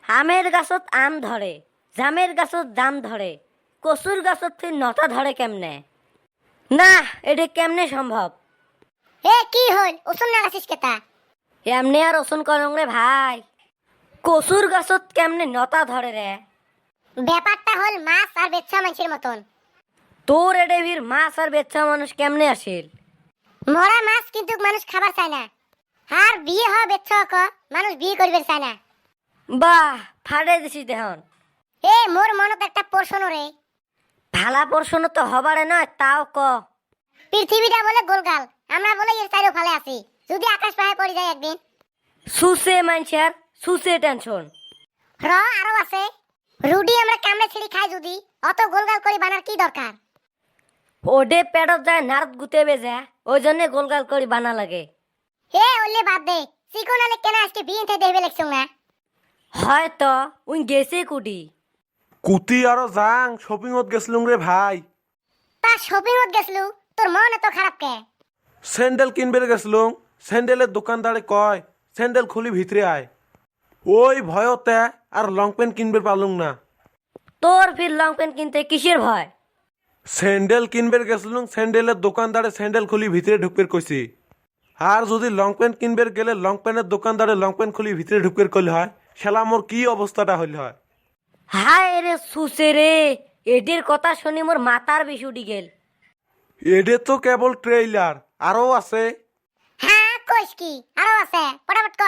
আমের গাছত আম ধরে, জামের গাছত জাম ধরে, কচুর গাছত ফির নটা ধরে কেমনে? না, এটা কেমনে সম্ভব? কি হল ওসুন না গাছিস কেতা? এমনি আর ওসন করং রে ভাই। কচুর গাছত কেমনে নটা ধরে রে? ব্যাপারটা হল মাছ আর বেচ্ছা মানুষের মতন। তোর এডে ভির মাছ আর বেচ্চা মানুষ কেমনে আসিল? মরা মাছ কিন্তু মানুষ খাবার চায় না, আর বিয়ে হওয়া বেচ্ছা মানুষ বিয়ে করবে চায় না। বাহ, ফাড়ে দিছিস দেহন। মোর মনত একটা প্রশ্ন রে। ভালা প্রশ্ন তো হবারে নয়, তাও ক। পৃথিবীটা বলে গোলগাল, আমরা বলে এর চাইরো ফালে আছি। যদি আকাশ পাহে পড়ে যায় একদিন, সুসে মানুষের সুসে টেনশন। আরো আছে, রুডি আমরা কামড়ে ছিঁড়ি খাই, যদি অত গোলগাল করে বানার কি দরকার? ওডে পেটত যায় নারদ গুতে বেজা, ওই জন্য গোলগাল করি বানা লাগে। ওলে বাদ দে, চিকন আলে কেন আজকে বিয়েতে দেখবে লেখছুং না? হয়তো উই গেছে কুটি। কুতি আরো যাং শপিংত গেছিলুম রে ভাই। তা শপিংত গেছলু, তোর মন এত খারাপ কে? স্যান্ডেল কিনবে গেছিলুম, স্যান্ডেলের দোকানদারে কয় স্যান্ডেল খুলি ভিতরে আয়। ওই ভয়তে আর লং প্যান্ট কিনবে পারলুম না। তোর ফির লং প্যান্ট কিনতে কিসের ভয়? স্যান্ডেল কিনবে গেছিলুম, স্যান্ডেলের দোকানদারে স্যান্ডেল খুলি ভিতরে ঢুকবে কইছি। আর যদি লং প্যান্ট কিনবে গেলে লং প্যান্টের দোকানদারে লং প্যান্ট খুলি ভিতরে ঢুকবে করলে হয়, শালা মোর কি অবস্থাটা হইল হয়। হায় রে সুসে রে, এদের কথা শুনি মোর মাথার বিষ উঠি গেল। এডে তো কেবল ট্রেইলার, আরো আছে। হ্যাঁ কইস কি আরো আছে, ফটাফট ক।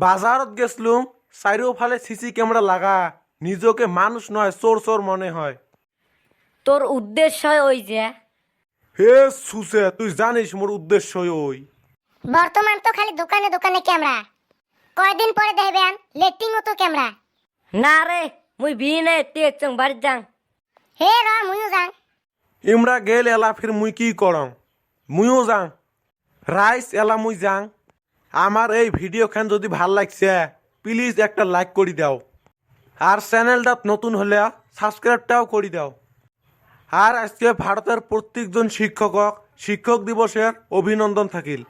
বাজারত গেছলুম, চারিওফালে সিসি ক্যামেরা লাগা, নিজকে মানুষ নয় চোর চোর মনে হয়। তোর উদ্দেশ্য ওই যে? হে সুসে, তুই জানিস মোর উদ্দেশ্য ওই। বর্তমান তো খালি দোকানে দোকানে ক্যামেরা, কয়দিন পরে দেখবেন লেটিং তো ক্যামেরা। না রে, মুই বিয়ে নাই তেজ চং বাড়ি যাং। মুইও যাং। ইমরা গেল এলা ফির মুই কি করং? মুইও যাং। রাইস এলা মুই যাং। আমার এই ভিডিও খান যদি ভাল লাগছে, প্লিজ একটা লাইক করে দাও। আর চ্যানেলটা নতুন হলে সাবস্ক্রাইবটাও করে দাও। আর আজকে ভারতের প্রত্যেকজন শিক্ষক দিবসের অভিনন্দন থাকিল।